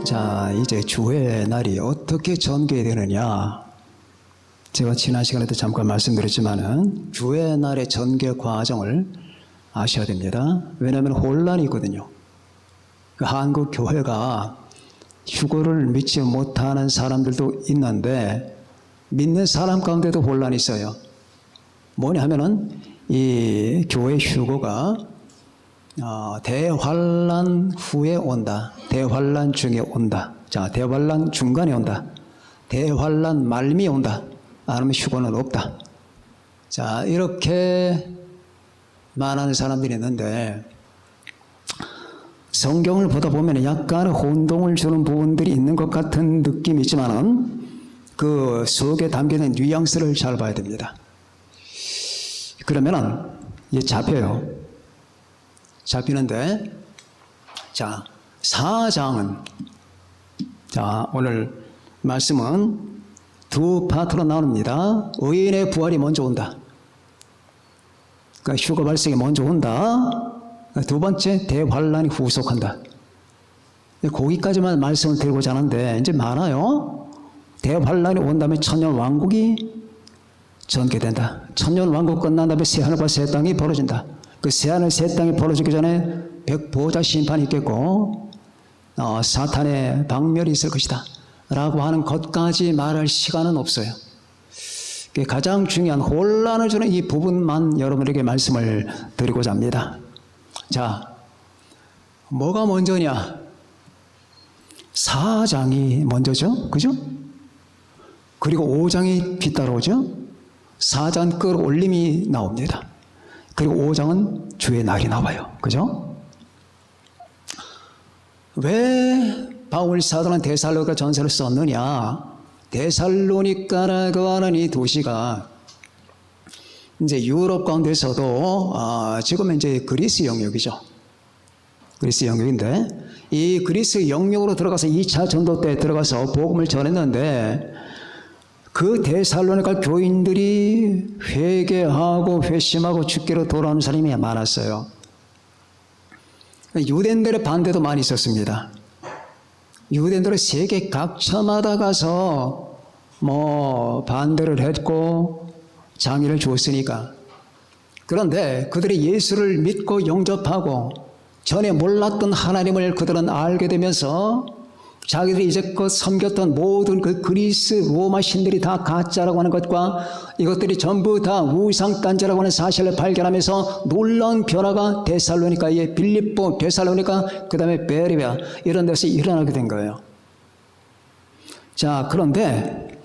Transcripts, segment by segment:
자, 이제 주의 날이 어떻게 전개되느냐. 제가 지난 시간에도 잠깐 말씀드렸지만은 주의 날의 전개 과정을 아셔야 됩니다. 왜냐하면 혼란이 있거든요. 한국 교회가 휴거를 믿지 못하는 사람들도 있는데 믿는 사람 가운데도 혼란이 있어요. 뭐냐 하면은 이 교회 휴거가 대환란 후에 온다. 대환란 중에 온다. 자, 대환란 중간에 온다. 대환란 말미에 온다. 아니면 휴거는 없다. 자, 이렇게 말하는 사람들이 있는데 성경을 보다 보면 약간 혼동을 주는 부분들이 있는 것 같은 느낌이 있지만은 그 속에 담겨있는 뉘앙스를 잘 봐야 됩니다. 그러면은 이게 잡혀요. 잡히는데, 자, 4장은, 자, 오늘 말씀은 두 파트로 나눕니다. 의인의 부활이 먼저 온다. 그러니까 휴거 발생이 먼저 온다. 두 번째, 대환란이 후속한다. 거기까지만 말씀을 드리고자 하는데, 이제 많아요. 대환란이 온 다음에 천년 왕국이 전개된다. 천년 왕국 끝난 다음에 새하늘과 새 땅이 벌어진다. 그 새하늘 새 땅이 벌어지기 전에 백보자 심판이 있겠고 사탄의 박멸이 있을 것이다 라고 하는 것까지 말할 시간은 없어요. 가장 중요한 혼란을 주는 이 부분만 여러분에게 말씀을 드리고자 합니다. 자, 뭐가 먼저냐? 4장이 먼저죠, 그죠? 그리고 5장이 뒤따라오죠. 4장 끌어올림이 나옵니다. 그리고 5장은 주의 날이 나와요. 그죠? 왜 바울 사도는 데살로니가 전서를 썼느냐? 데살로니가라고 하는 이 도시가 이제 유럽 가운데서도 지금 이제 그리스 영역이죠. 그리스 영역인데 이 그리스 영역으로 들어가서 2차 전도 때 들어가서 복음을 전했는데 그 데살로니가 교인들이 회개하고 회심하고 주께로 돌아오는 사람이 많았어요. 유대인들의 반대도 많이 있었습니다. 유대인들은 세계 각처마다 가서 반대를 했고 장애를 주었으니까. 그런데 그들이 예수를 믿고 영접하고 전에 몰랐던 하나님을 그들은 알게 되면서 자기들이 이제껏 섬겼던 모든 그 그리스 로마 신들이 다 가짜라고 하는 것과 이것들이 전부 다 우상단자라고 하는 사실을 발견하면서 놀라운 변화가 데살로니가의 빌립보, 데살로니가, 그 다음에 베레아 이런 데서 일어나게 된 거예요. 자, 그런데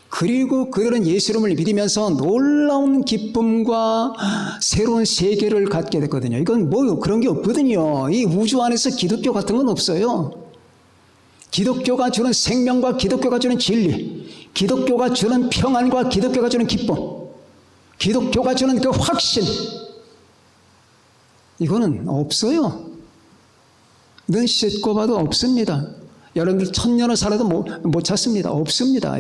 그리고 그들은 예수 이름을 믿으면서 놀라운 기쁨과 새로운 세계를 갖게 됐거든요. 이건 그런 게 없거든요. 이 우주 안에서 기독교 같은 건 없어요. 기독교가 주는 생명과 기독교가 주는 진리, 기독교가 주는 평안과 기독교가 주는 기쁨, 기독교가 주는 그 확신, 이거는 없어요. 눈 씻고 봐도 없습니다. 여러분들 1000년을 살아도 못 찾습니다. 없습니다.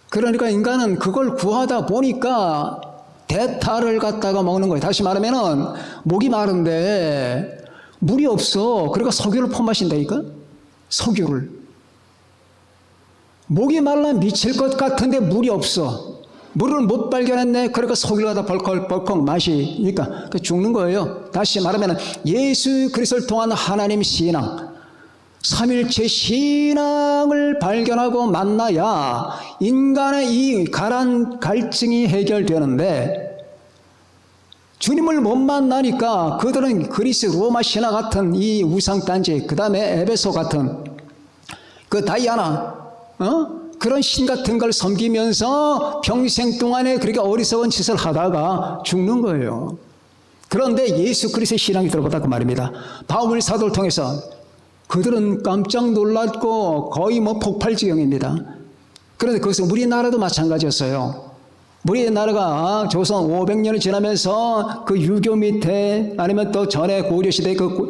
그러니까 인간은 그걸 구하다 보니까 대타를 갖다가 먹는 거예요. 다시 말하면은 목이 마른데 물이 없어. 그러니까 석유를 퍼마신다니까. 석유를. 목이 말라 미칠 것 같은데 물이 없어. 물을 못 발견했네. 그러니까 석유를 갖다 벌컥벌컥 마시니까 죽는 거예요. 다시 말하면 예수 그리스도를 통한 하나님 신앙, 삼일체 신앙을 발견하고 만나야 인간의 이 갈증이 해결되는데 주님을 못 만나니까 그들은 그리스 로마 신화 같은 이 우상단지, 그 다음에 에베소 같은 그 다이아나 그런 신 같은 걸 섬기면서 평생 동안에 그렇게 어리석은 짓을 하다가 죽는 거예요. 그런데 예수 그리스도의 신앙이 들어보다 말입니다. 바울 사도를 통해서 그들은 깜짝 놀랐고 거의 폭발 지경입니다. 그런데 그것은 우리나라도 마찬가지였어요. 우리나라가 조선 500년을 지나면서 그 유교 밑에 아니면 또 전에 고려시대 그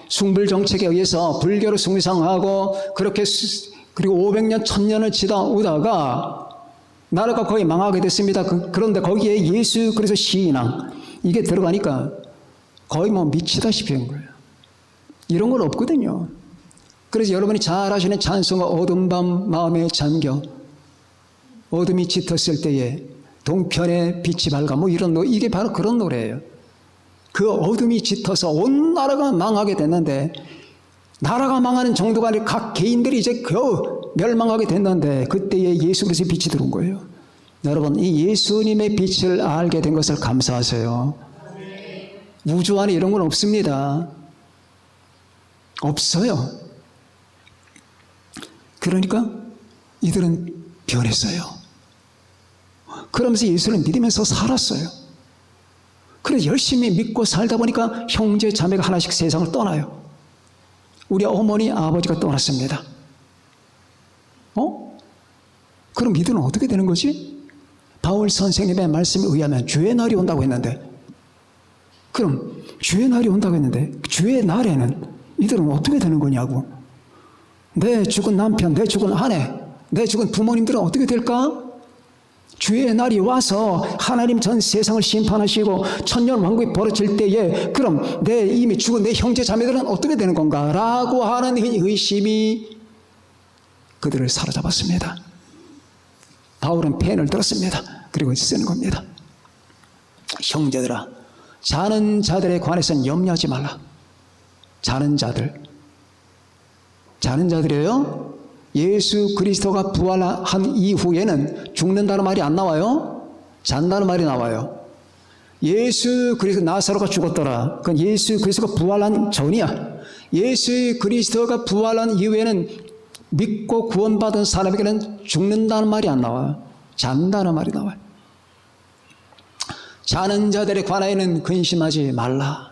숭불 정책에 의해서 불교를 숭상하고 그렇게 그리고 500년 1000년을 지나오다가 나라가 거의 망하게 됐습니다. 그런데 거기에 예수 그리스도 신앙 이게 들어가니까 거의 미치다시피 한 거예요. 이런 건 없거든요. 그래서 여러분이 잘 아시는 찬송가 어두운 밤 마음에 잠겨 어둠이 짙었을 때에 동편의 빛이 밝아 뭐 이런 이게 바로 그런 노래예요. 그 어둠이 짙어서 온 나라가 망하게 됐는데 나라가 망하는 정도가 아니라 각 개인들이 이제 겨우 멸망하게 됐는데 그때에 예수 그리스도의 빛이 들어온 거예요. 여러분 이 예수님의 빛을 알게 된 것을 감사하세요. 우주 안에 이런 건 없습니다. 없어요. 그러니까 이들은 변했어요. 그러면서 예수를 믿으면서 살았어요. 그래서 열심히 믿고 살다 보니까 형제 자매가 하나씩 세상을 떠나요. 우리 어머니 아버지가 떠났습니다. 그럼 이들은 어떻게 되는 거지? 바울 선생님의 말씀에 의하면 주의 날이 온다고 했는데 그럼 주의 날이 온다고 했는데 주의 날에는 이들은 어떻게 되는 거냐고. 내 죽은 남편, 내 죽은 아내, 내 죽은 부모님들은 어떻게 될까? 주의 날이 와서 하나님 전 세상을 심판하시고 천년 왕국이 벌어질 때에 그럼 내 이미 죽은 내 형제 자매들은 어떻게 되는 건가? 라고 하는 의심이 그들을 사로잡았습니다. 바울은 펜을 들었습니다. 그리고 쓰는 겁니다. 형제들아, 자는 자들에 관해서는 염려하지 말라. 자는 자들이에요. 예수 그리스도가 부활한 이후에는 죽는다는 말이 안 나와요. 잔다는 말이 나와요. 예수 그리스도 나사로가 죽었더라. 그건 예수 그리스도가 부활한 전이야. 예수 그리스도가 부활한 이후에는 믿고 구원받은 사람에게는 죽는다는 말이 안 나와요. 잔다는 말이 나와요. 자는 자들에 관하여는 근심하지 말라.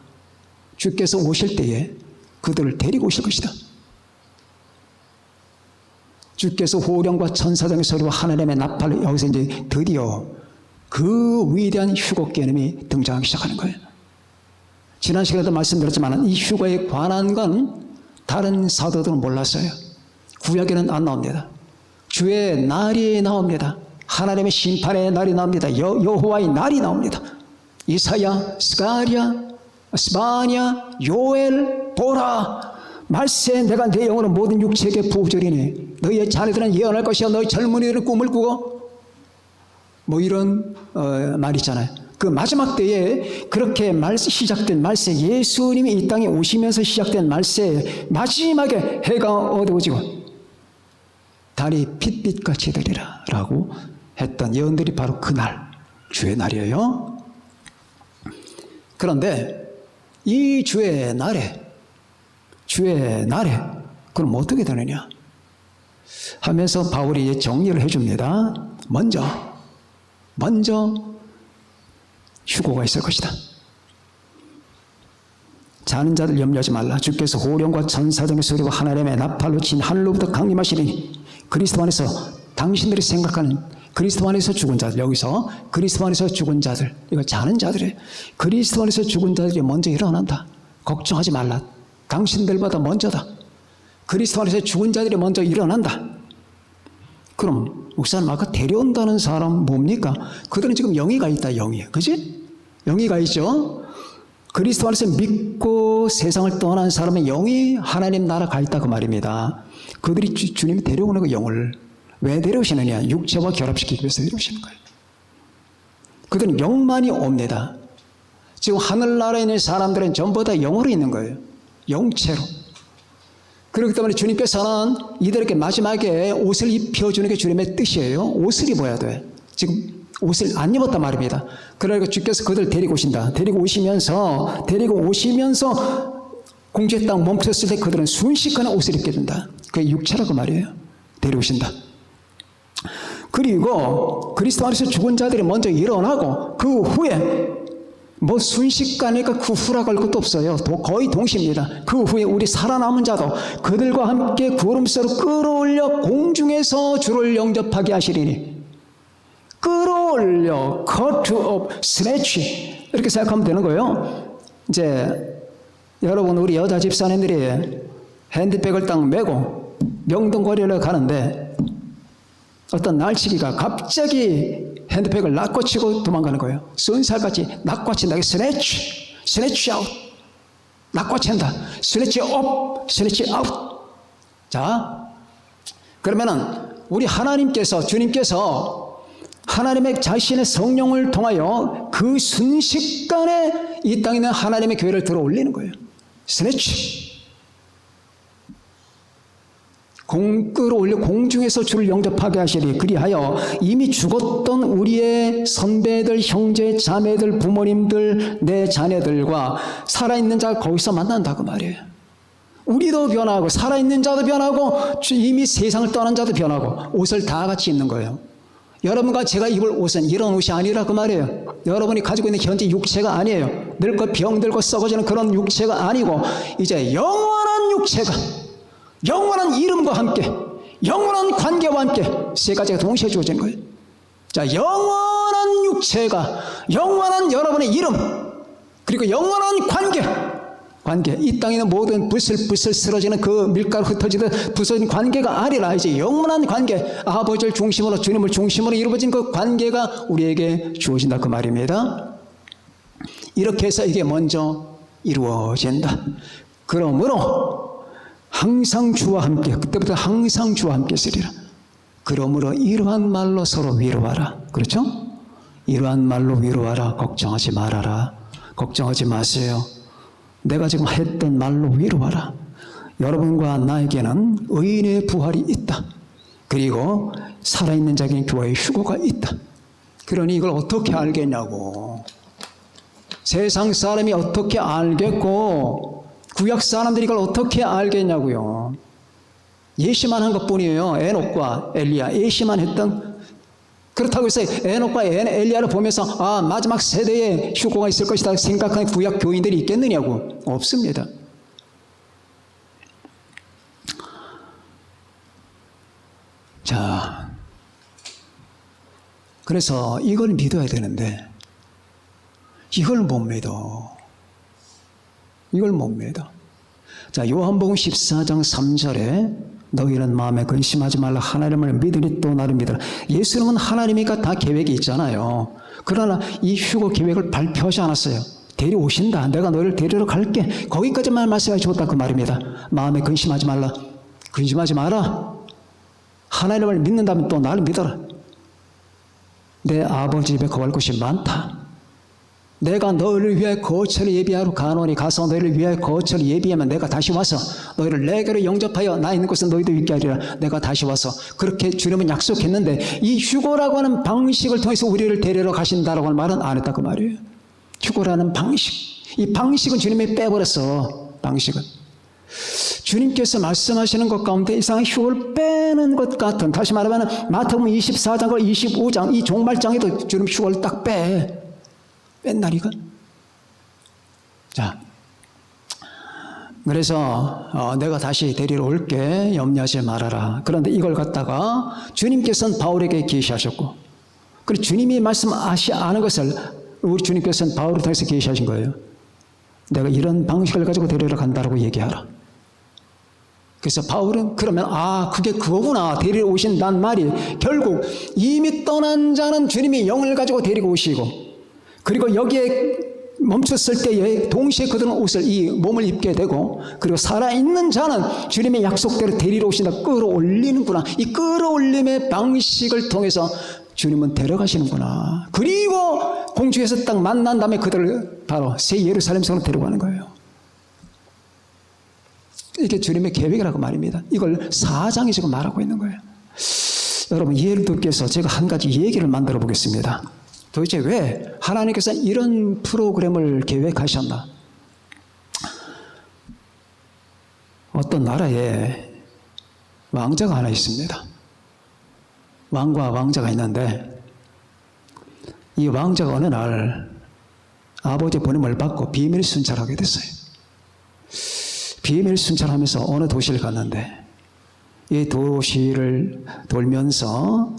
주께서 오실 때에 그들을 데리고 오실 것이다. 주께서 호령과 천사장의 소리와 하나님의 나팔로 여기서 이제 드디어 그 위대한 휴거 개념이 등장하기 시작하는 거예요. 지난 시간에도 말씀드렸지만 이 휴거에 관한 건 다른 사도들은 몰랐어요. 구약에는 안 나옵니다. 주의 날이 나옵니다. 하나님의 심판의 날이 나옵니다. 여호와의 날이 나옵니다. 이사야, 스가랴, 스바냐, 요엘, 보라. 말세 내가 내 영으로 모든 육체에게 부어주리니 너희의 자녀들은 예언할 것이요 너희 젊은이들은 꿈을 꾸고 뭐 이런 말 있잖아요. 그 마지막 때에 그렇게 시작된 말세, 예수님이 이 땅에 오시면서 시작된 말세 마지막에 해가 어두워지고 달이 핏빛같이 되리라 라고 했던 예언들이 바로 그날 주의 날이에요. 그런데 이 주의 날에 그럼 어떻게 되느냐 하면서 바울이 정리를 해줍니다. 먼저 휴거가 있을 것이다. 자는 자들 염려하지 말라. 주께서 호령과 천사장의 소리와 하나님의 나팔로 친 하늘로부터 강림하시니 그리스도 안에서 당신들이 생각하는 그리스도 안에서 죽은 자들, 여기서 그리스도 안에서 죽은 자들, 이거 자는 자들이에요. 그리스도 안에서 죽은 자들이 먼저 일어난다. 걱정하지 말라. 당신들보다 먼저다. 그리스도 안에서 죽은 자들이 먼저 일어난다. 그럼 목사님 아까 데려온다는 사람 뭡니까? 그들은 지금 영이가 있다. 영이. 그지? 영이가 있죠. 그리스도 안에서 믿고 세상을 떠난 사람의 영이 하나님 나라 가 있다 그 말입니다. 그들이 주님이 데려오는 그 영을 왜 데려오시느냐? 육체와 결합시키기 위해서 데려오시는 거예요. 그들은 영만이 옵니다. 지금 하늘나라에 있는 사람들은 전부 다 영으로 있는 거예요. 영체로. 그렇기 때문에 주님께서는 이들에게 마지막에 옷을 입혀주는 게 주님의 뜻이에요. 옷을 입어야 돼. 지금 옷을 안 입었단 말입니다. 그러니까 주께서 그들 데리고 오신다. 데리고 오시면서 공주의 땅 멈췄을 때 그들은 순식간에 옷을 입게 된다. 그게 육체라고 말이에요. 데려오신다. 그리고 그리스도 안에서 죽은 자들이 먼저 일어나고 그 후에 뭐 순식간이니까 그 후라고 할 것도 없어요. 거의 동시입니다. 그 후에 우리 살아남은 자도 그들과 함께 구름새로 끌어올려 공중에서 주를 영접하게 하시리니 끌어올려 cut up, snatch 이렇게 생각하면 되는 거예요. 이제 여러분 우리 여자 집사님들이 핸드백을 딱 메고 명동거리를 가는데 어떤 날치기가 갑자기 핸드백을 낚아치고 도망가는 거예요. 쏜살같이 낚아친다. 스네치 아웃. 낚아챈다. 스네치 업, 스네치 아웃. 자, 그러면은 우리 하나님께서, 주님께서 하나님의 자신의 성령을 통하여 그 순식간에 이 땅에 있는 하나님의 교회를 들어 올리는 거예요. 스네치. 끌어올려 공중에서 주를 영접하게 하시리. 그리하여 이미 죽었던 우리의 선배들, 형제, 자매들, 부모님들, 내 자녀들과 살아있는 자가 거기서 만난다고 말이에요. 우리도 변하고 살아있는 자도 변하고 이미 세상을 떠난 자도 변하고 옷을 다 같이 입는 거예요. 여러분과 제가 입을 옷은 이런 옷이 아니라 그 말이에요. 여러분이 가지고 있는 현재 육체가 아니에요. 늙고 병들고 썩어지는 그런 육체가 아니고 이제 영원한 육체가, 영원한 이름과 함께, 영원한 관계와 함께 세 가지가 동시에 주어진 거예요. 자, 영원한 육체가, 영원한 여러분의 이름, 그리고 영원한 관계. 이 땅에 있는 모든 부슬부슬 쓰러지는 그 밀가루 흩어지듯 부서진 관계가 아니라 이제 영원한 관계, 아버지를 중심으로, 주님을 중심으로 이루어진 그 관계가 우리에게 주어진다 그 말입니다. 이렇게 해서 이게 먼저 이루어진다. 그러므로 항상 주와 함께, 그때부터 항상 주와 함께 쓰리라. 그러므로 이러한 말로 서로 위로하라. 그렇죠? 이러한 말로 위로하라. 걱정하지 말아라. 걱정하지 마세요. 내가 지금 했던 말로 위로하라. 여러분과 나에게는 의인의 부활이 있다. 그리고 살아있는 자에게는 교회의 휴거가 있다. 그러니 이걸 어떻게 알겠냐고. 세상 사람이 어떻게 알겠고 구약 사람들이 이걸 어떻게 알겠냐고요. 예시만 한 것뿐이에요. 에녹과 엘리야 예시만 했던. 그렇다고 해서 에녹과 엘리야를 보면서 아, 마지막 세대에 휴거가 있을 것이다 생각하는 구약 교인들이 있겠느냐고. 없습니다. 자, 그래서 이걸 믿어야 되는데 이걸 못 믿어. 이걸 못 믿어. 자, 요한복음 14장 3절에 너희는 마음에 근심하지 말라. 하나님을 믿으니 또 나를 믿으라. 예수님은 하나님이니까 다 계획이 있잖아요. 그러나 이 휴거 계획을 발표하지 않았어요. 데려오신다. 내가 너희를 데리러 갈게. 거기까지만 말씀해 주었다 그 말입니다. 마음에 근심하지 말라. 근심하지 마라. 하나님을 믿는다면 또 나를 믿어라. 내 아버지 집에 거할 곳이 많다. 내가 너희를 위해 거처를 예비하러 가노니 가서 너희를 위해 거처를 예비하면 내가 다시 와서 너희를 내게로 영접하여 나 있는 곳에 너희도 있게 하리라. 내가 다시 와서. 그렇게 주님은 약속했는데 이 휴거라고 하는 방식을 통해서 우리를 데리러 가신다라고 하는 말은 안 했다 그 말이에요. 휴거라는 방식, 이 방식은 주님이 빼버렸어. 방식은 주님께서 말씀하시는 것 가운데 이상한 휴거를 빼는 것 같은, 다시 말하면 마태복음 24장과 25장 이 종말장에도 주님 휴거를 딱 뺀날 이건. 자, 그래서 내가 다시 데리러 올게. 염려하지 말아라. 그런데 이걸 갖다가 주님께서는 바울에게 계시하셨고, 그리고 주님이 말씀하시는 것을 우리 주님께서는 바울을 통해서 계시하신 거예요. 내가 이런 방식을 가지고 데리러 간다라고 얘기하라. 그래서 바울은 그러면 그게 그거구나. 데리러 오신다는 말이 결국 이미 떠난 자는 주님이 영을 가지고 데리고 오시고, 그리고 여기에 멈췄을 때에 동시에 그들은 옷을, 이 몸을 입게 되고, 그리고 살아있는 자는 주님의 약속대로 데리러 오신다. 끌어올리는구나. 이 끌어올림의 방식을 통해서 주님은 데려가시는구나. 그리고 공중에서 딱 만난 다음에 그들을 바로 새 예루살렘성으로 데려가는 거예요. 이게 주님의 계획이라고 말입니다. 이걸 4장이 지금 말하고 있는 거예요. 여러분, 이해를 돕기 위해서 제가 한 가지 얘기를 만들어 보겠습니다. 도대체 왜 하나님께서 이런 프로그램을 계획하셨나? 어떤 나라에 왕자가 하나 있습니다. 왕과 왕자가 있는데 이 왕자가 어느 날 아버지의 번임을 받고 비밀 순찰하게 됐어요. 비밀 순찰하면서 어느 도시를 갔는데 이 도시를 돌면서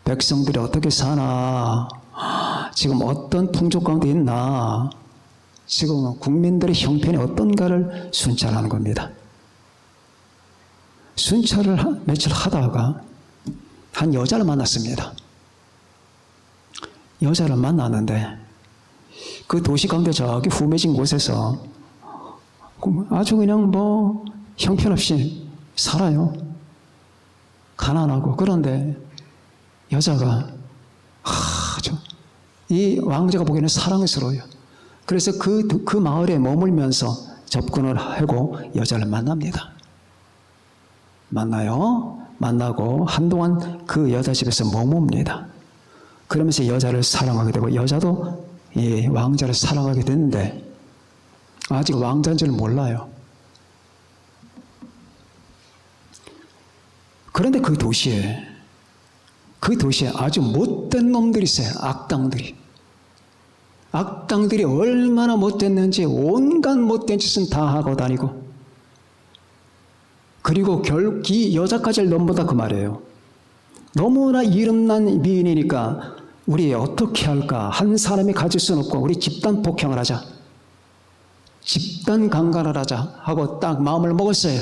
백성들이 어떻게 사나, 지금 어떤 풍족 가운데 있나, 지금 국민들의 형편이 어떤가를 순찰하는 겁니다. 순찰을 며칠 하다가 한 여자를 만났습니다. 여자를 만났는데 그 도시 가운데 저기 후매진 곳에서 아주 그냥 형편없이 살아요. 가난하고. 그런데 여자가 아주 이 왕자가 보기에는 사랑스러워요. 그래서 그 마을에 머물면서 접근을 하고 여자를 만납니다. 만나요. 만나고 한동안 그 여자 집에서 머뭅니다. 그러면서 여자를 사랑하게 되고 여자도 이 왕자를 사랑하게 되는데 아직 왕자인 줄 몰라요. 그런데 그 도시에 아주 못된 놈들이 있어요. 악당들이 얼마나 못됐는지 온갖 못된 짓은 다 하고 다니고, 그리고 결국 이 여자까지를 넘보다 그 말이에요. 너무나 이름난 미인이니까 우리 어떻게 할까? 한 사람이 가질 수는 없고 우리 집단 폭행을 하자, 집단 강간을 하자 하고 딱 마음을 먹었어요.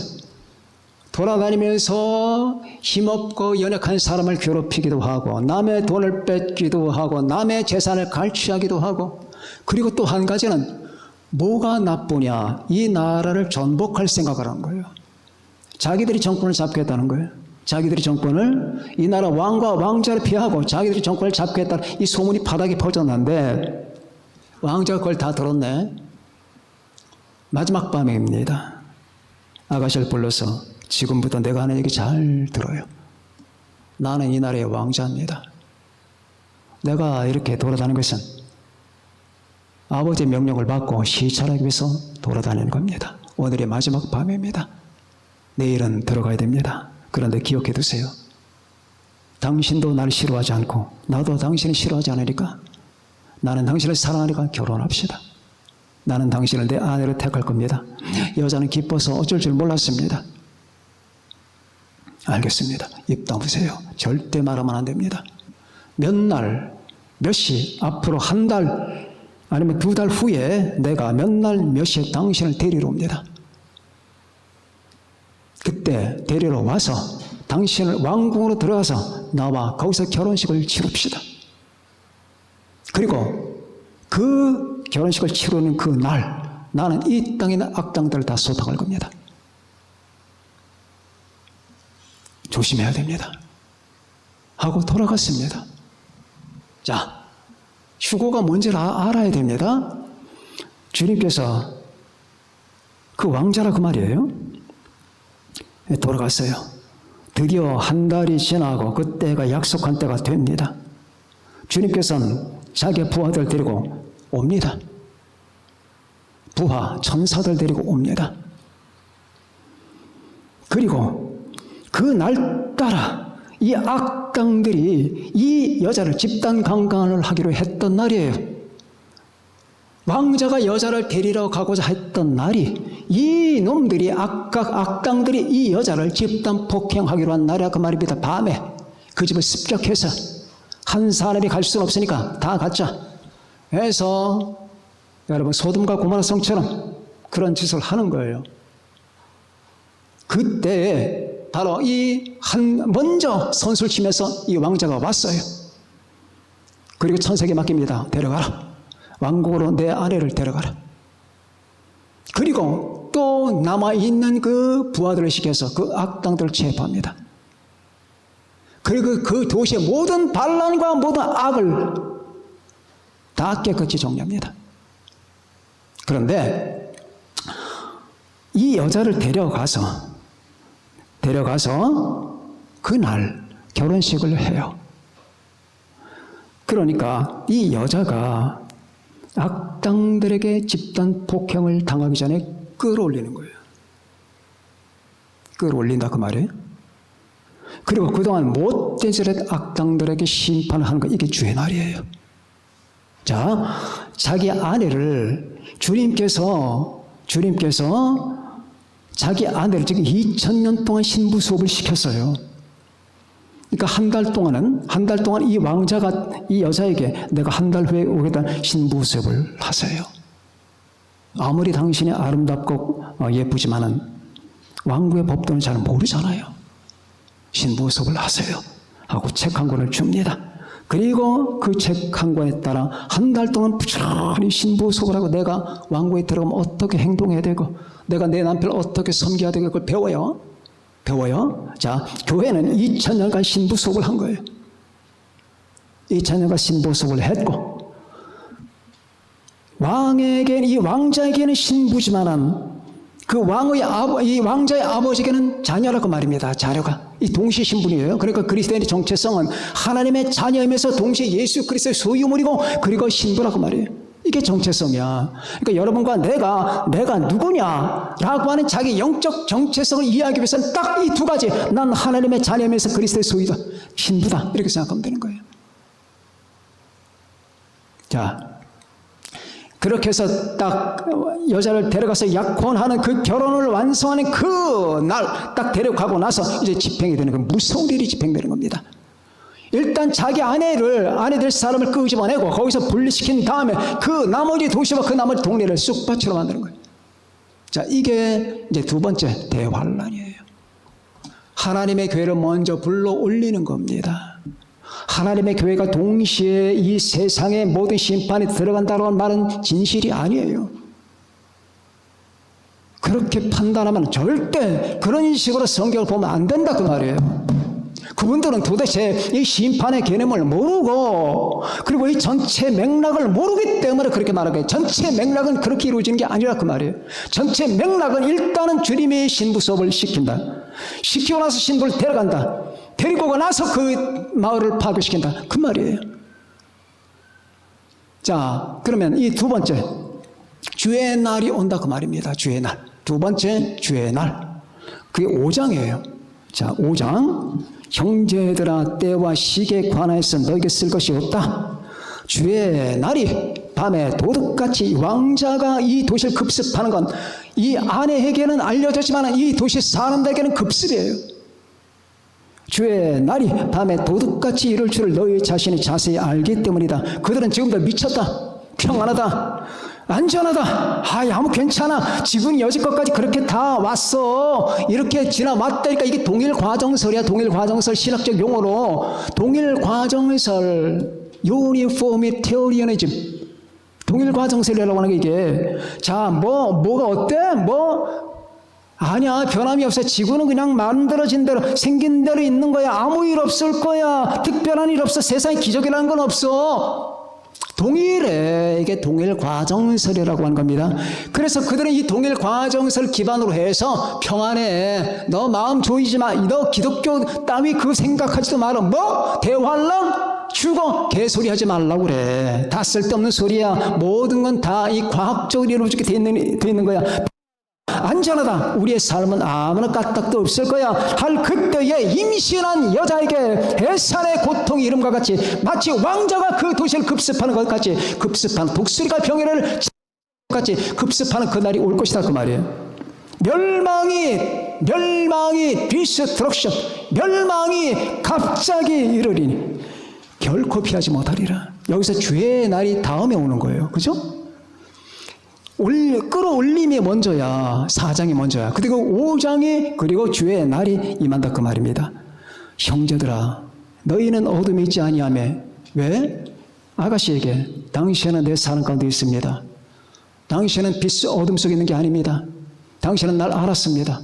돌아다니면서 힘없고 연약한 사람을 괴롭히기도 하고, 남의 돈을 뺏기도 하고, 남의 재산을 갈취하기도 하고, 그리고 또 한 가지는 뭐가 나쁘냐, 이 나라를 전복할 생각을 한 거예요. 자기들이 정권을 잡겠다는 거예요. 자기들이 정권을, 이 나라 왕과 왕자를 피하고 자기들이 정권을 잡겠다는 이 소문이 바닥에 퍼졌는데 왕자가 그걸 다 들었네. 마지막 밤입니다. 아가씨를 불러서 지금부터 내가 하는 얘기 잘 들어요. 나는 이 나라의 왕자입니다. 내가 이렇게 돌아다니는 것은 아버지의 명령을 받고 시찰하기 위해서 돌아다니는 겁니다. 오늘이 마지막 밤입니다. 내일은 들어가야 됩니다. 그런데 기억해 두세요. 당신도 나를 싫어하지 않고 나도 당신을 싫어하지 않으니까, 나는 당신을 사랑하니까 결혼합시다. 나는 당신을 내 아내로 택할 겁니다. 여자는 기뻐서 어쩔 줄 몰랐습니다. 알겠습니다. 입 다무세요. 절대 말하면 안 됩니다. 몇 날, 몇 시, 앞으로 한 달 아니면 2달 후에 내가 몇 날, 몇 시에 당신을 데리러 옵니다. 그때 데리러 와서 당신을 왕궁으로 들어가서 나와 거기서 결혼식을 치릅시다. 그리고 그 결혼식을 치르는 그 날, 나는 이 땅에 있는 악당들을 다 소탕할 겁니다. 조심해야 됩니다. 하고 돌아갔습니다. 자, 휴고가 뭔지를 알아야 됩니다. 주님께서 그 왕자라 그 말이에요. 돌아갔어요. 드디어 한 달이 지나고 그때가 약속한 때가 됩니다. 주님께서는 자기의 부하들 데리고 옵니다. 부하, 천사들 데리고 옵니다. 그리고 그 날 따라 이 악당들이 이 여자를 집단 강간을 하기로 했던 날이에요. 왕자가 여자를 데리러 가고자 했던 날이, 이 놈들이 악당들이 이 여자를 집단 폭행하기로 한 날이야 그 말입니다. 밤에 그 집을 습격해서 한 사람이 갈 수는 없으니까 다 갔자 해서 여러분 소돔과 고모라 성처럼 그런 짓을 하는 거예요. 그때에 바로 먼저 선수를 치면서 이 왕자가 왔어요. 그리고 천사에게 맡깁니다. 데려가라. 왕궁으로 내 아내를 데려가라. 그리고 또 남아있는 그 부하들을 시켜서 그 악당들을 체포합니다. 그리고 그 도시의 모든 반란과 모든 악을 다 깨끗이 정리합니다. 그런데 이 여자를 데려가서 그날 결혼식을 해요. 그러니까 이 여자가 악당들에게 집단 폭행을 당하기 전에 끌어올리는 거예요. 끌어올린다 그 말이에요. 그리고 그동안 못된 짓을 악당들에게 심판하는 거, 이게 주의 날이에요. 자, 자기 아내를 주님께서 자기 아내를 지금 2000년 동안 신부 수업을 시켰어요. 그러니까 한 달 동안 이 왕자가 이 여자에게 내가 한 달 후에 오겠다는 신부 수업을 하세요. 아무리 당신이 아름답고 예쁘지만은 왕국의 법도는 잘 모르잖아요. 신부 수업을 하세요 하고 책 한 권을 줍니다. 그리고 그 책 한 권에 따라 한 달 동안 부지런히 신부 수업을 하고 내가 왕국에 들어가면 어떻게 행동해야 되고 내가 내 남편을 어떻게 섬겨야 되고 그걸 배워요. 더워요. 자, 교회는 2000년간 신부 수업을 한 거예요. 2000년간 신부 수업을 했고, 이 왕자에게는 신부지만은 그 이 왕자의 아버지에게는 자녀라고 말입니다. 자녀가. 이 동시 신분이에요. 그러니까 그리스도인의 정체성은 하나님의 자녀이면서 동시에 예수 그리스도의 소유물이고, 그리고 신부라고 말이에요. 이게 정체성이야. 그러니까 여러분과 내가 누구냐라고 하는 자기 영적 정체성을 이해하기 위해서는 딱 이 두 가지, 난 하나님의 자녀이면서 그리스도의 소유다, 신부다, 이렇게 생각하면 되는 거예요. 자, 그렇게 해서 딱 여자를 데려가서 약혼하는 그 결혼을 완성하는 그 날 딱 데려가고 나서 이제 집행이 되는 거예요. 무서운 일이 집행되는 겁니다. 일단 자기 아내 될 사람을 끄집어내고 거기서 분리시킨 다음에 그 나머지 도시와 그 나머지 동네를 쑥밭으로 만드는 거예요. 자, 이게 이제 두 번째 대환란이에요. 하나님의 교회를 먼저 불러 올리는 겁니다. 하나님의 교회가 동시에 이 세상의 모든 심판에 들어간다는 말은 진실이 아니에요. 그렇게 판단하면 절대 그런 식으로 성경을 보면 안 된다 그 말이에요. 그분들은 도대체 이 심판의 개념을 모르고, 그리고 이 전체 맥락을 모르기 때문에 그렇게 말하는 거예요. 전체 맥락은 그렇게 이루어지는 게 아니라 그 말이에요. 전체 맥락은 일단은 주님의 신부 수업을 시킨다. 시키고 나서 신부를 데려간다. 데리고 나서 그 마을을 파괴시킨다, 그 말이에요. 자, 그러면 이 두 번째, 주의 날이 온다 그 말입니다. 주의 날. 두 번째 주의 날. 그게 5장이에요. 자, 5장. 형제들아, 때와 시기에 관하여서 너에게 쓸 것이 없다. 주의 날이 밤에 도둑같이 왕자가 이 도시를 급습하는 건 이 아내에게는 알려졌지만 이 도시 사람들에게는 급습이에요. 주의 날이 밤에 도둑같이 이룰 줄을 너희 자신이 자세히 알기 때문이다. 그들은 지금도 미쳤다, 평안하다, 안전하다, 아무 괜찮아, 지금 여지껏까지 그렇게 다 왔어, 이렇게 지나왔다니까. 이게 동일과정설이야. 동일과정설, 신학적 용어로 동일과정설, 유니포미테리어니즘, 동일과정설이라고 하는 게 이게. 자, 뭐가 어때? 아니야, 변함이 없어. 지구는 그냥 만들어진 대로, 생긴 대로 있는 거야. 아무 일 없을 거야. 특별한 일 없어. 세상에 기적이라는 건 없어. 동일해. 이게 동일과정설이라고 하는 겁니다. 그래서 그들은 이 동일과정설 기반으로 해서 평안해, 너 마음 조이지 마, 너 기독교 따위 그 생각하지도 마라, 대환란, 죽어, 개소리 하지 말라고 그래. 다 쓸데없는 소리야. 모든 건 다 이 과학적으로 이루어지게 돼 있는 거야. 안전하다, 우리의 삶은 아무나 까딱도 없을 거야 할 그때에 임신한 여자에게 해산의 고통이 이름과 같이, 마치 왕자가 그 도시를 급습하는 것 같이, 급습하는 독수리가 병해를 같이 급습하는 그날이 올 것이다 그 말이에요. 멸망이 디스트럭션, 멸망이 갑자기 이르리니 결코 피하지 못하리라. 여기서 주의 날이 다음에 오는 거예요. 그죠? 끌어올림이 먼저야. 4장이 먼저야. 그리고 5장이, 그리고 주의 날이 임한다 그 말입니다. 형제들아, 너희는 어둠이 있지 아니하며. 왜? 아가씨에게, 당신은 내 사랑 가운데 있습니다. 당신은 빛 어둠 속에 있는 게 아닙니다. 당신은 날 알았습니다.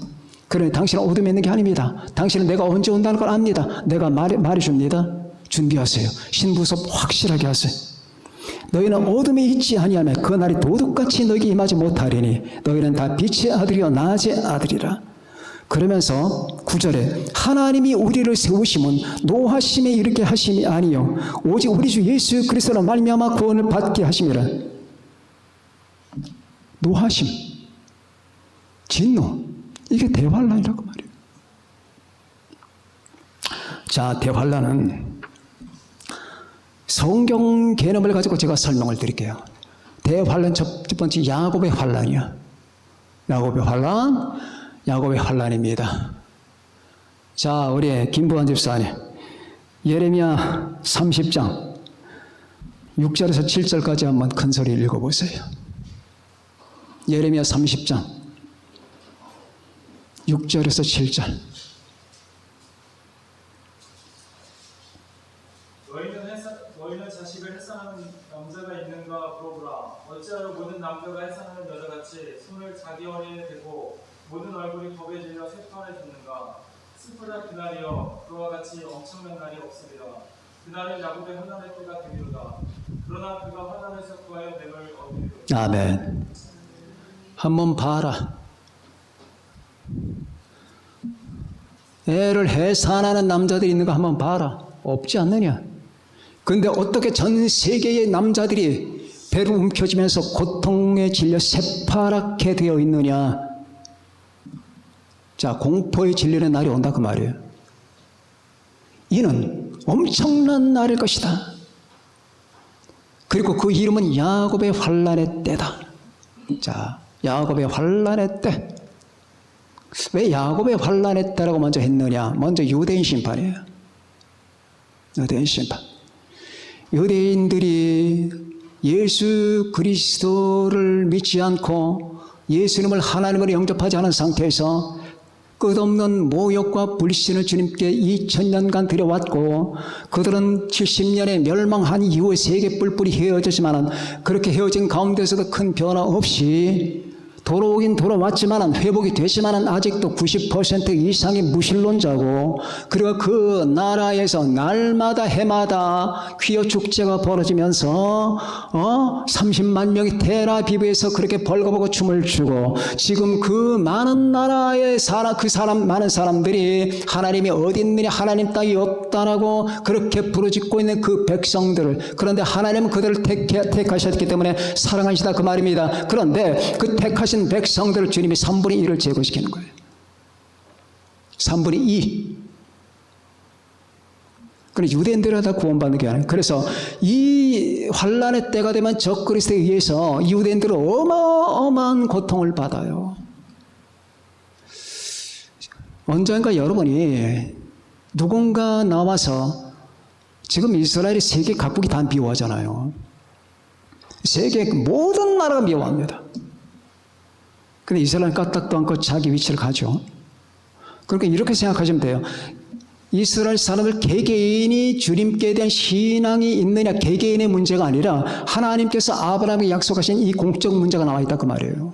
그러니 당신은 어둠에 있는 게 아닙니다. 당신은 내가 언제 온다는 걸 압니다. 내가 말해줍니다. 준비하세요. 신부섭 확실하게 하세요. 너희는 어둠에 있지 아니하며 그 날이 도둑같이 너희에게 임하지 못하리니 너희는 다 빛의 아들이요 낮의 아들이라. 그러면서 9절에 하나님이 우리를 세우심은 노하심에 이르게 하심이 아니요 오직 우리 주 예수 그리스도로 말미암아 구원을 받게 하심이라. 노하심, 진노, 이게 대환란이라고 말이에요. 자, 대환란은 성경 개념을 가지고 제가 설명을 드릴게요. 대환란 첫 번째, 야곱의 환란이야. 야곱의 환란입니다. 자, 우리 김부환 집사님, 예레미야 30장 6절에서 7절까지 한번 큰 소리 읽어보세요. 예레미야 30장 6절에서 7절. 너희는 자식을 해산하는 남자가 있는가 물어보라. 어찌하여 모든 남자가 해산하는 여자같이 손을 자기 어린이에 대고 모든 얼굴이 겁에 질려 쇠퇴하였는가. 슬프다 그날이여 그와 같이 엄청난 날이 없으리라. 그날은 야곱의 환난의 때가 되리로다. 그러나 그가 환난에서 구하여 내걸 얻으리로다. 아멘. 한번 봐라. 애를 해산하는 남자들이 있는 거 한번 봐라. 없지 않느냐? 근데 어떻게 전 세계의 남자들이 배로 움켜쥐면서 고통에 질려 새파랗게 되어 있느냐? 자, 공포에 질리는 날이 온다 그 말이에요. 이는 엄청난 날일 것이다. 그리고 그 이름은 야곱의 환난의 때다. 자, 야곱의 환난의 때. 왜 야곱의 환난의 때라고 먼저 했느냐? 먼저 유대인 심판이에요. 유대인 심판. 유대인들이 예수 그리스도를 믿지 않고 예수님을 하나님으로 영접하지 않은 상태에서 끝없는 모욕과 불신을 주님께 2000년간 드려왔고, 그들은 70년에 멸망한 이후에 세계 뿔뿔이 헤어졌지만 그렇게 헤어진 가운데서도 큰 변화 없이 돌아오긴 돌아왔지만 회복이 되지만 아직도 90% 이상이 무신론자고, 그리고 그 나라에서 날마다 해마다 귀여 축제가 벌어지면서 30만 명이 테라비브에서 그렇게 벌거벗고 춤을 추고, 지금 그 많은 나라의 많은 사람들이 하나님이 어디 있느냐, 하나님 땅이 없다라고 그렇게 부르짖고 있는 그 백성들을, 그런데 하나님은 그들을 택하셨기 때문에 사랑하시다 그 말입니다. 그런데 그 택하신 백성들을 주님이 3분의 1을 제거시키는 거예요. 3분의 2. 그럼 유대인들은 다 구원받는 게 아니에요. 그래서 이 환난의 때가 되면 적그리스도에 의해서 유대인들은 어마어마한 고통을 받아요. 언젠가 여러분이 누군가 나와서, 지금 이스라엘이 세계 각국이 다 미워하잖아요. 세계 모든 나라가 미워합니다. 근데 이스라엘은 까딱도 않고 자기 위치를 가죠. 그러니까 이렇게 생각하시면 돼요. 이스라엘 사람들 개개인이 주님께 대한 신앙이 있느냐, 개개인의 문제가 아니라 하나님께서 아브라함에게 약속하신 이 공적 문제가 나와 있다 그 말이에요.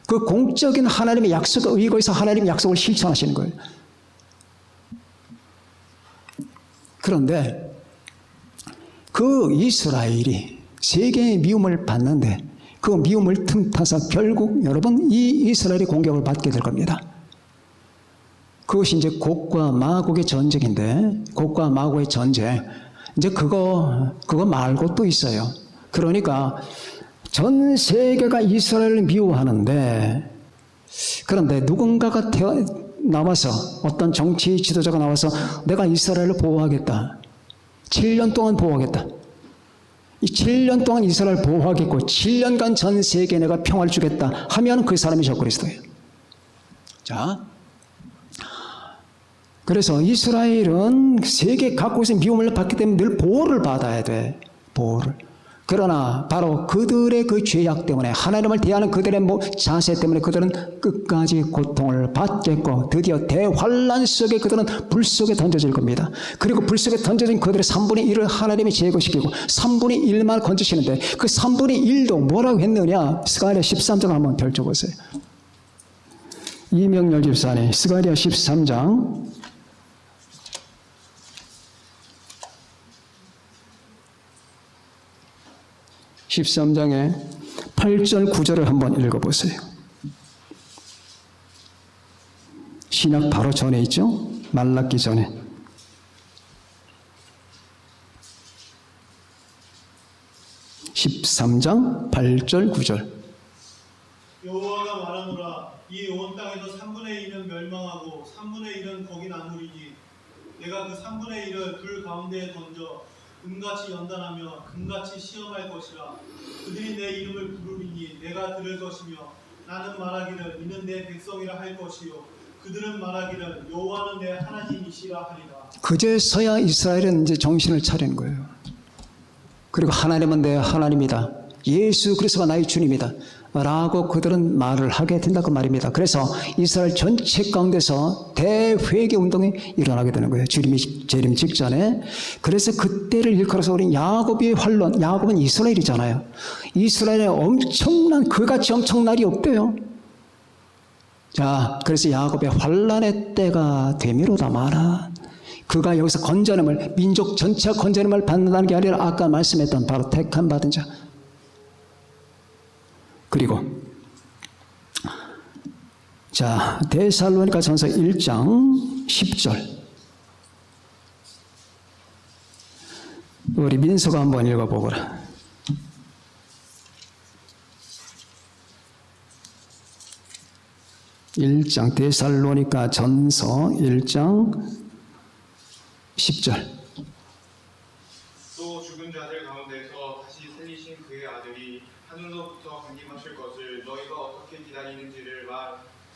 그 공적인 하나님의 약속에 의거해서 하나님의 약속을 실천하시는 거예요. 그런데 그 이스라엘이 세계의 미움을 받는데, 그 미움을 틈타서 결국 여러분 이 이스라엘이 공격을 받게 될 겁니다. 그것이 이제 곡과 마곡의 전쟁인데, 곡과 마곡의 전쟁, 이제 그거 말고 또 있어요. 그러니까 전 세계가 이스라엘을 미워하는데, 그런데 누군가가 나와서, 어떤 정치 지도자가 나와서 내가 이스라엘을 보호하겠다. 7년 동안 보호하겠다. 이 7년 동안 이스라엘 보호하겠고 7년간 전 세계에 내가 평화를 주겠다 하면 그 사람이 적그리스도예요. 자, 그래서 이스라엘은 세계 각국에서 미움을 받기 때문에 늘 보호를 받아야 돼. 보호를. 그러나 바로 그들의 그 죄악 때문에, 하나님을 대하는 그들의 자세 때문에 그들은 끝까지 고통을 받겠고, 드디어 대환란 속에 그들은 불 속에 던져질 겁니다. 그리고 불 속에 던져진 그들의 3분의 1을 하나님이 제거시키고 3분의 1만 건지시는데, 그 3분의 1도 뭐라고 했느냐? 스가랴 13장 한번 펼쳐보세요. 이명렬 집사님, 스가랴 13장 13장의 8절 9절을 한번 읽어보세요. 신약 바로 전에 있죠? 말라기 전에. (13장) 8절 9절. 여호와가 말하노라. 이 온 땅에서 3분의 1은 멸망하고 3분의 1은 거기 남으리니 내가 그 3분의 1을 불 가운데에 던져 금같이 연단하며 금같이 시험할 것이라. 그들이 내 이름을 부르리니 내가 들을 것이며 나는 말하기를 이는 내 백성이라 할 것이요 그들은 말하기를 여호와는 내 하나님이시라 하리라. 그제서야 이스라엘은 이제 정신을 차리는 거예요. 그리고 하나님은 내 하나님이다. 예수 그리스도가 나의 주님이다. 라고 그들은 말을 하게 된다 그 말입니다. 그래서 이스라엘 전체 가운데서 대회개 운동이 일어나게 되는 거예요. 주님이 재림 직전에. 그래서 그때를 일컬어서 우리 야곱의 환론, 야곱은 이스라엘이잖아요. 이스라엘에 엄청난, 그같이 엄청난 날이 없대요. 자, 그래서 야곱의 환난의 때가 되미로다 마라. 그가 여기서 건전함을, 민족 전체가 건전함을 받는다는 게 아니라 아까 말씀했던 바로 택함 받은 자. 그리고 자, 데살로니가 전서 1장 10절. 우리 민서가 한번 읽어보거라. 데살로니가 전서 1장 10절. 또 죽은 자들 가운데서 다시 살리신 그의 아들이 하늘로부터 강림하실 것을 너희가 어떻게 기다리는지를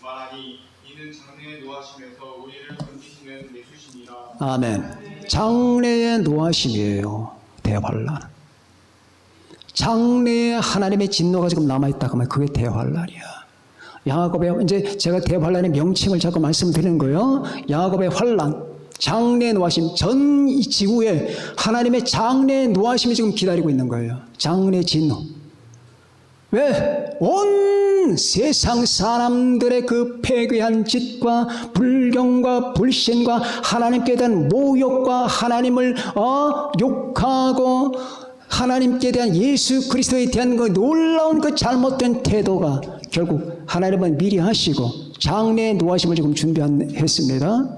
말하니 이는 장래에 노하심에서 우리를 건지시는 예수시니라. 아멘. 장래의 노하심이에요. 대환란. 장래에 하나님의 진노가 지금 남아있다 그러면 그게 대환란이야. 야곱의, 이제 제가 대환란의 명칭을 자꾸 말씀드리는 거예요. 야곱의 환란, 장래 노하심, 전 이 지구에 하나님의 장래 노하심이 지금 기다리고 있는 거예요. 장래 진노. 왜? 온 세상 사람들의 그 폐괴한 짓과 불경과 불신과 하나님께 대한 모욕과 하나님을 욕하고 하나님께 대한 예수 그리스도에 대한 그 놀라운 그 잘못된 태도가 결국 하나님은 미리 하시고 장래의 노하심을 지금 준비했습니다.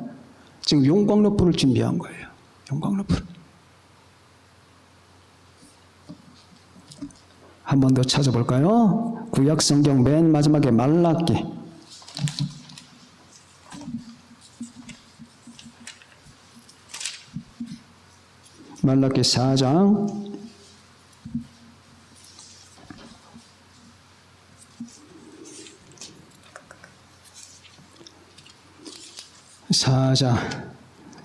지금 용광로불을 준비한 거예요. 용광로불. 한 번 더 찾아볼까요? 구약 성경 맨 마지막에 말라기. 말라기 4장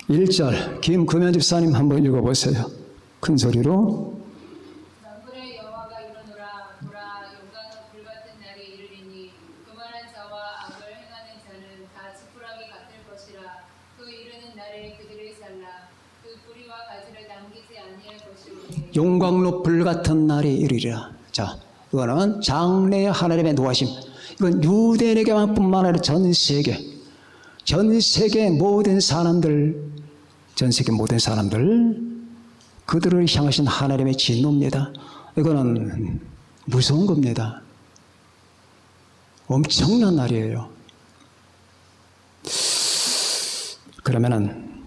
1절 김금현 집사님 한번 읽어보세요. 큰 소리로. 만군의 여호와가 이르노라. 보라, 영광은 불같은 날이 이르리니 교만한 자와 악을 행하는 자는 다 지푸라기 같을 것이라. 그 이르는 날에 그들을 살라. 그 뿌리와 가지를 남기지 아니할 것이오니. 용광로 불같은 날이 이르리라. 자, 이거는 장래의 하나님의 노하심. 이건 유대인에게만 뿐만 아니라 전 세계 모든 사람들, 그들을 향하신 하나님의 진노입니다. 이거는 무서운 겁니다. 엄청난 날이에요. 그러면은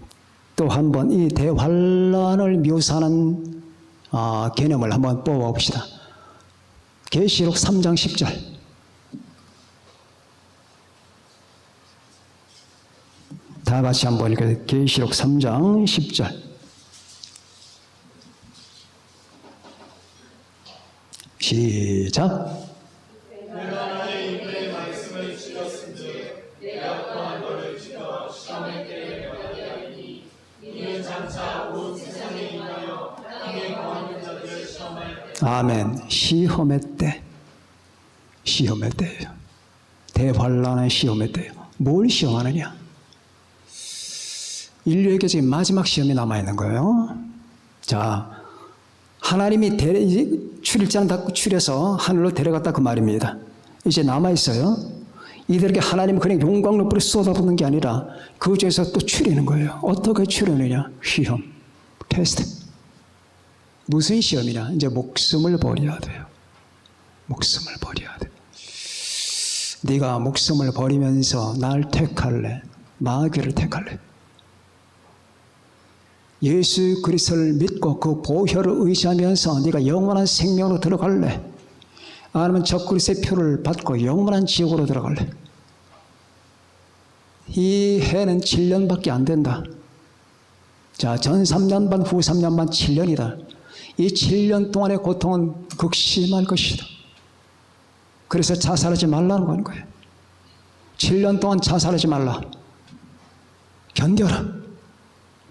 또 한번 이 대환란을 묘사하는 개념을 한번 뽑아봅시다. 계시록 3장 10절. 다 같이 한번 읽어요. 계시록 3장 10절. 시작. 내가 나의 입의 말씀을 지켰은즉 내가 또한 너를 지켜 시험의 때에 받게 하리니 이는 장차 온 세상에 임하여 땅에 거하는 자들을 시험할 때. 아멘. 시험의 때예요. 대환란의 시험의 때예요. 뭘 시험하느냐? 인류에게 지금 마지막 시험이 남아있는 거예요. 자, 하나님이 출일자는 다 추려서 하늘로 데려갔다 그 말입니다. 이제 남아있어요. 이들에게 하나님은 그냥 용광로불을 쏟아붓는 게 아니라 그 중에서 또 추리는 거예요. 어떻게 추려느냐? 시험, 테스트. 무슨 시험이냐? 이제 목숨을 버려야 돼요. 목숨을 버려야 돼. 네가 목숨을 버리면서 날 택할래? 마귀를 택할래? 예수 그리스도를 믿고 그 보혈을 의지하면서 네가 영원한 생명으로 들어갈래? 아니면 적그리스도의 표를 받고 영원한 지옥으로 들어갈래? 이 해는 7년밖에 안 된다. 자, 전 3년 반, 후 3년 반 7년이다. 이 7년 동안의 고통은 극심할 것이다. 그래서 자살하지 말라는 거예요. 7년 동안 자살하지 말라. 견뎌라.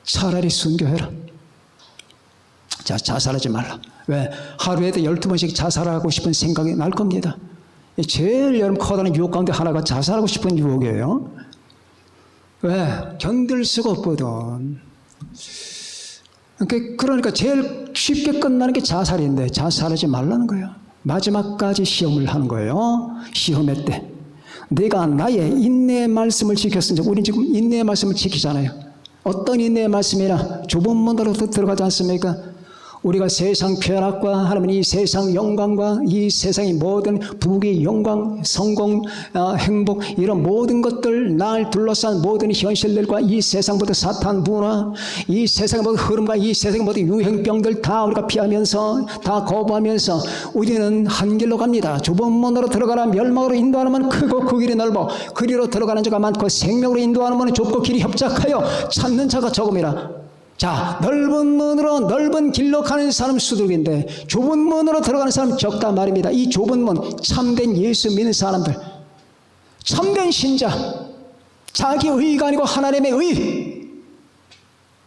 차라리 순교해라. 자, 자살하지 말라. 왜? 하루에도 12번씩 자살하고 싶은 생각이 날 겁니다. 제일 여러분 커다란 유혹 가운데 하나가 자살하고 싶은 유혹이에요. 왜? 견딜 수가 없거든. 그러니까 제일 쉽게 끝나는 게 자살인데 자살하지 말라는 거예요. 마지막까지 시험을 하는 거예요. 시험의 때. 내가 나의 인내의 말씀을 지켰으니, 우리는 지금 인내의 말씀을 지키잖아요. 어떤 인내의 말씀이나 좁은 문으로 들어가지 않습니까? 우리가 세상 쾌락과 하나님 이 세상 영광과 이 세상의 모든 부귀 영광, 성공, 행복 이런 모든 것들, 날 둘러싼 모든 현실들과 이 세상부터 사탄 문화, 이 세상의 모든 흐름과 이 세상의 모든 유행병들 다 우리가 피하면서 다 거부하면서 우리는 한 길로 갑니다. 좁은 문으로 들어가라. 멸망으로 인도하는 문은 크고 그 길이 넓어 그리로 들어가는 자가 많고 생명으로 인도하는 문은 좁고 길이 협착하여 찾는 자가 적음이라. 자, 넓은 문으로 넓은 길로 가는 사람 수두룩인데 좁은 문으로 들어가는 사람 적다 말입니다. 이 좁은 문, 참된 예수 믿는 사람들, 참된 신자, 자기 의가 아니고 하나님의 의,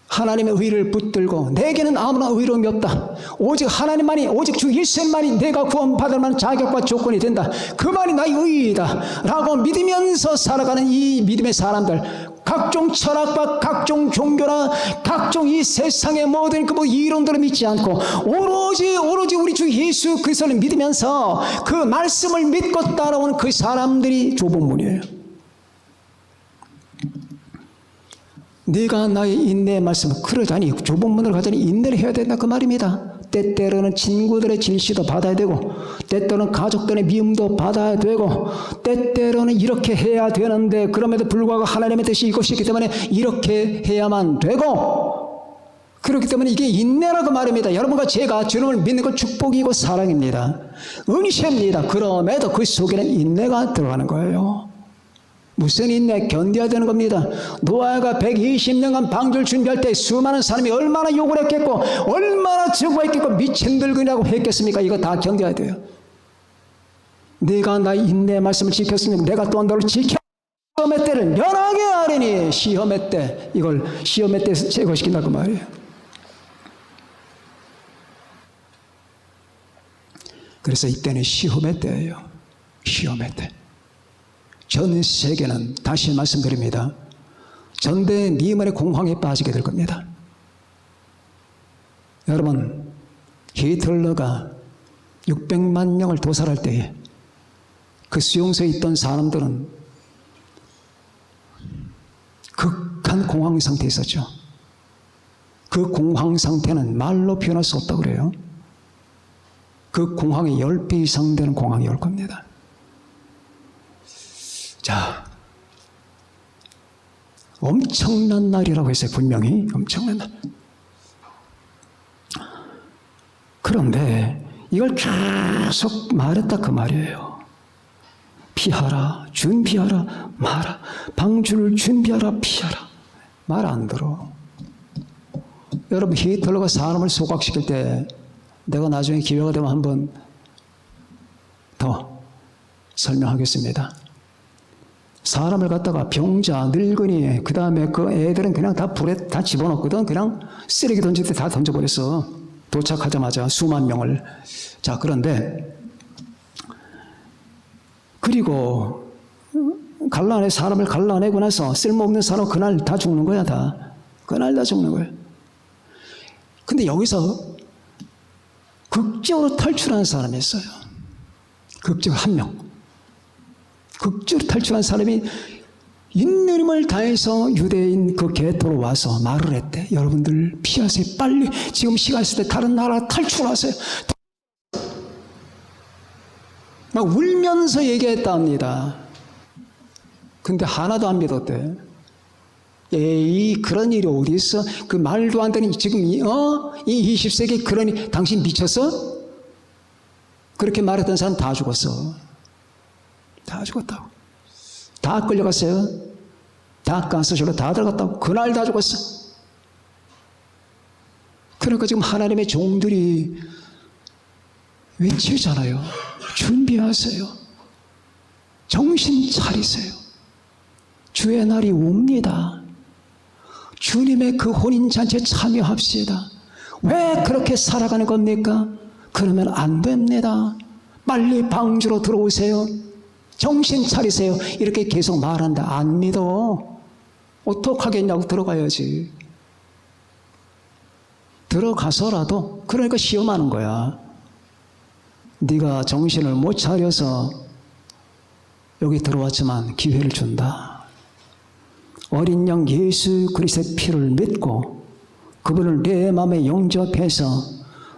하나님의 의를 붙들고 내게는 아무나 의로움이 없다. 오직 하나님만이, 오직 주 예수님만이 내가 구원받을 만한 자격과 조건이 된다. 그만이 나의 의이다 라고 믿으면서 살아가는 이 믿음의 사람들, 각종 철학과 각종 종교나 각종 이 세상의 모든 그 이론들을 믿지 않고 오로지 우리 주 예수 그리스도를 믿으면서 그 말씀을 믿고 따라오는 그 사람들이 좁은 문이에요. 네가 나의 인내의 말씀을 그러자니 좁은 문으로 가자니 인내를 해야 된다 그 말입니다. 때때로는 친구들의 질시도 받아야 되고 때때로는 가족들의 미움도 받아야 되고 때때로는 이렇게 해야 되는데 그럼에도 불구하고 하나님의 뜻이 이것이기 때문에 이렇게 해야만 되고 그렇기 때문에 이게 인내라고 말입니다. 여러분과 제가 주님을 믿는 건 축복이고 사랑입니다. 은혜입니다. 그럼에도 그 속에는 인내가 들어가는 거예요. 무슨 인내? 견뎌야 되는 겁니다. 노아가 120년간 방주를 준비할 때 수많은 사람이 얼마나 욕을 했겠고 얼마나 증오했겠고 미친 늙은이라고 했겠습니까? 이거 다 견뎌야 돼요. 내가 나의 인내의 말씀을 지켰으니 내가 또한 너를 지켜 시험의 때를 면하게 하리니. 시험의 때, 이걸 시험의 때에서 제거시킨다 그 말이에요. 그래서 이때는 시험의 때예요. 시험의 때. 전 세계는 다시 말씀드립니다. 전대 미문의 공황에 빠지게 될 겁니다. 여러분, 히틀러가 600만 명을 도살할 때에 그 수용소에 있던 사람들은 극한 공황 상태에 있었죠. 그 공황 상태는 말로 표현할 수 없다고 그래요. 그 공황의 10배 이상 되는 공황이 올 겁니다. 자, 엄청난 날이라고 했어요. 분명히 엄청난 날. 그런데 이걸 계속 말했다 그 말이에요. 피하라, 준비하라, 마라. 방주를 준비하라, 피하라. 말 안 들어. 여러분, 히틀러가 사람을 소각시킬 때 내가 나중에 기회가 되면 한 번 더 설명하겠습니다. 사람을 갖다가 병자, 늙은이, 그 다음에 그 애들은 그냥 다 불에 다 집어넣거든. 그냥 쓰레기 던질 때 다 던져버렸어. 도착하자마자 수만 명을. 자, 그런데 그리고 사람을 갈라내고 나서 쓸모없는 사람 그날 다 죽는 거야. 다. 그날 다 죽는 거야. 근데 여기서 극적으로 탈출하는 사람이 있어요. 극적으로 한 명. 극적으로 탈출한 사람이 있는 힘을 다해서 유대인 그 게토로 와서 말을 했대. 여러분들 피하세요. 빨리 지금 시간 있을 때 다른 나라 탈출하세요. 막 울면서 얘기했답니다. 근데 하나도 안 믿었대. 에이, 그런 일이 어디 있어? 그 말도 안 되는 지금 이 20세기 그런 일, 당신 미쳤어? 그렇게 말했던 사람 다 죽었어. 다 죽었다고. 다 끌려갔어요. 다 가스실로 다 들어갔다고. 그날 다 죽었어. 그러니까 지금 하나님의 종들이 외치잖아요. 준비하세요. 정신 차리세요. 주의 날이 옵니다. 주님의 그 혼인잔치에 참여합시다. 왜 그렇게 살아가는 겁니까? 그러면 안 됩니다. 빨리 방주로 들어오세요. 정신 차리세요. 이렇게 계속 말한다. 안 믿어. 어떡하겠냐고 들어가야지. 들어가서라도 그러니까 시험하는 거야. 네가 정신을 못 차려서 여기 들어왔지만 기회를 준다. 어린 양 예수 그리스도의 피를 믿고 그분을 내 마음에 영접해서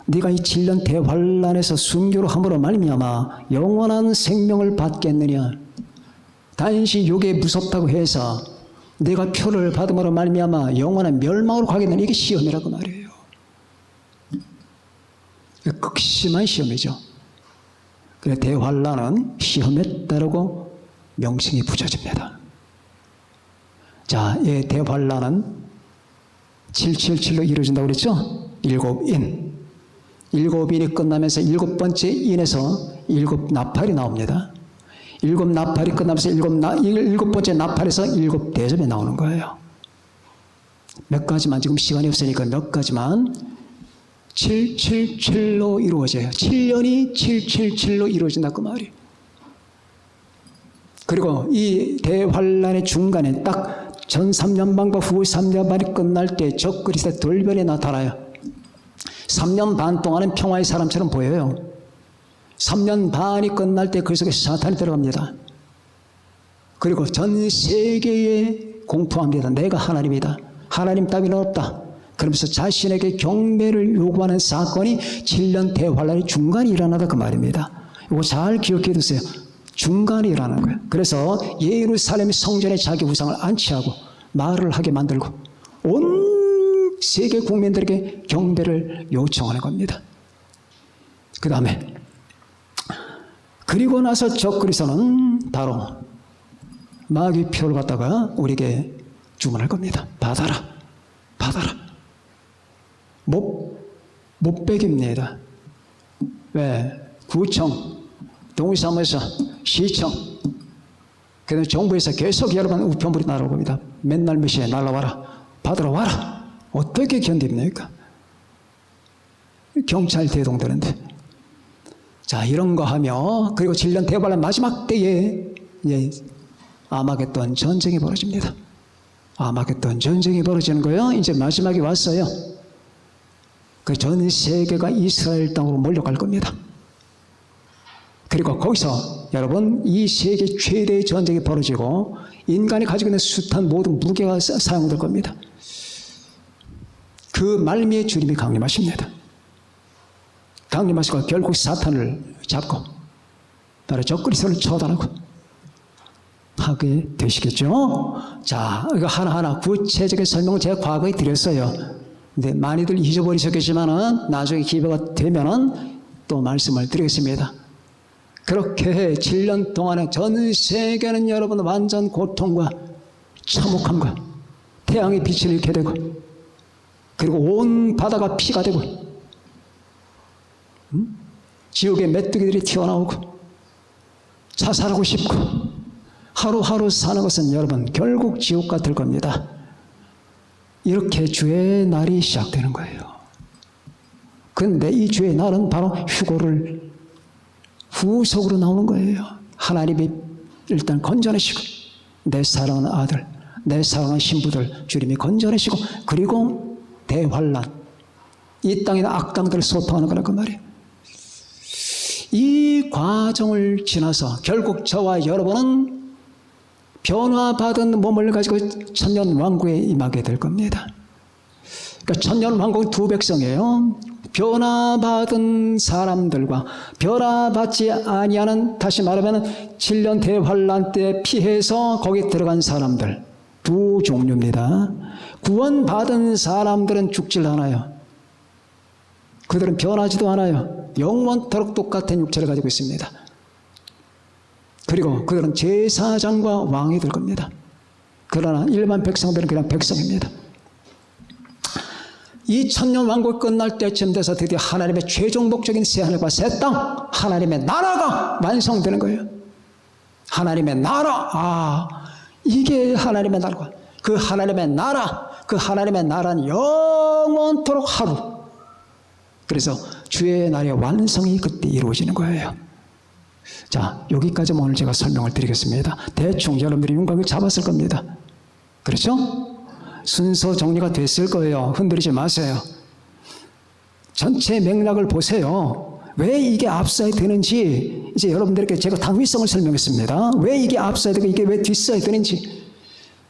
네가 이 7년 대환란에서 순교로 함으로 말미암아 영원한 생명을 받겠느냐. 단지 요게 무섭다고 해서 내가 표를 받음으로 말미암아 영원한 멸망으로 가겠느냐. 이게 시험이라고 말이에요. 극심한 시험이죠. 그래 대환란은 시험에 따르고 명칭이 붙여집니다. 자, 이 대환란은 777로 이루어진다고 그랬죠? 7인. 7인이 끝나면서 7번째 인에서 7나팔이 나옵니다. 7나팔이 끝나면서 7번째 나팔에서 7대접이 나오는 거예요. 몇 가지만, 지금 시간이 없으니까 몇 가지만 777로 이루어져요. 7년이 777로 이루어진다 그 말이에요. 그리고 이 대환란의 중간에 딱 전 3년 반과 후 3년 반이 끝날 때 적그리스도의 돌변이 나타나요. 3년 반 동안은 평화의 사람처럼 보여요. 3년 반이 끝날 때 그 속에 사탄이 들어갑니다. 그리고 전 세계에 공포합니다. 내가 하나님이다. 하나님 따위는 없다. 그러면서 자신에게 경배를 요구하는 사건이 7년 대환란의 중간에 일어나다 그 말입니다. 이거 잘 기억해 두세요. 중간에 일어나는 거예요. 그래서 예루살렘 성전에 자기 우상을 안치하고 말을 하게 만들고 온 세계 국민들에게 경배를 요청하는 겁니다. 그 다음에 그리고 나서 적그리스도는 바로 마귀표를 갖다가 우리에게 주문할 겁니다. 받아라. 받아라. 못 빼깁니다. 왜? 구청, 동의사무소, 시청, 그다음에 정부에서 계속 여러분 우편물이 날아옵니다. 맨날 몇 시에 날라와라. 받으러 와라. 어떻게 견딥니까? 경찰 대동되는데. 자, 이런 거 하며, 그리고 7년 대환란 마지막 때에 아마겟돈 전쟁이 벌어집니다. 아마겟돈 전쟁이 벌어지는 거예요. 이제 마지막이 왔어요. 그 전 세계가 이스라엘 땅으로 몰려갈 겁니다. 그리고 거기서 여러분 이 세계 최대의 전쟁이 벌어지고 인간이 가지고 있는 숱한 모든 무게가 사용될 겁니다. 그 말미에 주님이 강림하십니다. 강림하시고 결국 사탄을 잡고 바로 적그리스도를 처단하고 하게 되시겠죠. 자, 이거 하나하나 구체적인 설명을 제가 과거에 드렸어요. 근데 많이들 잊어버리셨겠지만은 나중에 기회가 되면은 또 말씀을 드리겠습니다. 그렇게 7년 동안에 전 세계는 여러분 완전 고통과 참혹함과 태양의 빛을 잃게 되고 그리고 온 바다가 피가 되고 지옥의 메뚜기들이 튀어나오고 자살하고 싶고 하루하루 사는 것은 여러분 결국 지옥 같을 겁니다. 이렇게 주의 날이 시작되는 거예요. 그런데 이 주의 날은 바로 휴거를 후속으로 나오는 거예요. 하나님이 일단 건져내시고 내 사랑하는 아들, 내 사랑하는 신부들 주님이 건져내시고 그리고 대환란, 이 땅에 있는 악당들을 소통하는 거라 그 말이에요. 이 과정을 지나서 결국 저와 여러분은 변화받은 몸을 가지고 천년 왕국에 임하게 될 겁니다. 그러니까 천년 왕국은 두 백성이에요. 변화받은 사람들과 변화받지 아니하는, 다시 말하면 7년 대환란 때 피해서 거기 들어간 사람들, 두 종류입니다. 구원받은 사람들은 죽질 않아요. 그들은 변하지도 않아요. 영원토록 똑같은 육체를 가지고 있습니다. 그리고 그들은 제사장과 왕이 될 겁니다. 그러나 일반 백성들은 그냥 백성입니다. 이 천년 왕국이 끝날 때쯤 돼서 드디어 하나님의 최종 목적인 새하늘과 새 땅, 하나님의 나라가 완성되는 거예요. 하나님의 나라, 이게 하나님의 나라가, 그 하나님의 나라, 그 하나님의 나라는 영원토록 하루. 그래서 주의 날의 완성이 그때 이루어지는 거예요. 자, 여기까지 오늘 제가 설명을 드리겠습니다. 대충 여러분들이 윤곽을 잡았을 겁니다. 그렇죠? 순서 정리가 됐을 거예요. 흔들리지 마세요. 전체 맥락을 보세요. 왜 이게 앞서야 되는지 이제 여러분들에게 제가 당위성을 설명했습니다. 왜 이게 앞서야 되고 이게 왜 뒤서야 되는지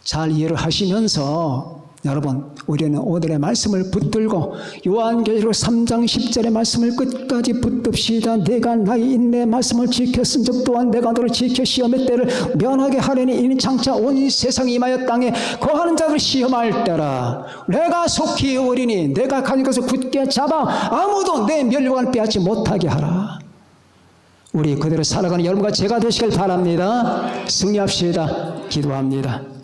잘 이해를 하시면서 여러분 우리는 오늘의 말씀을 붙들고 요한계시록 3장 10절의 말씀을 끝까지 붙듭시다. 내가 나의 인내 말씀을 지켰은 즉 또한 내가 너를 지켜 시험의 때를 면하게 하려니 이는 장차 온 세상이 임하여 땅에 거하는 자들을 시험할 때라. 내가 속히 오리니 내가 가진 것을 굳게 잡아 아무도 내 멸류관을 빼앗지 못하게 하라. 우리 그대로 살아가는 여러분과 제가 되시길 바랍니다. 승리합시다. 기도합니다.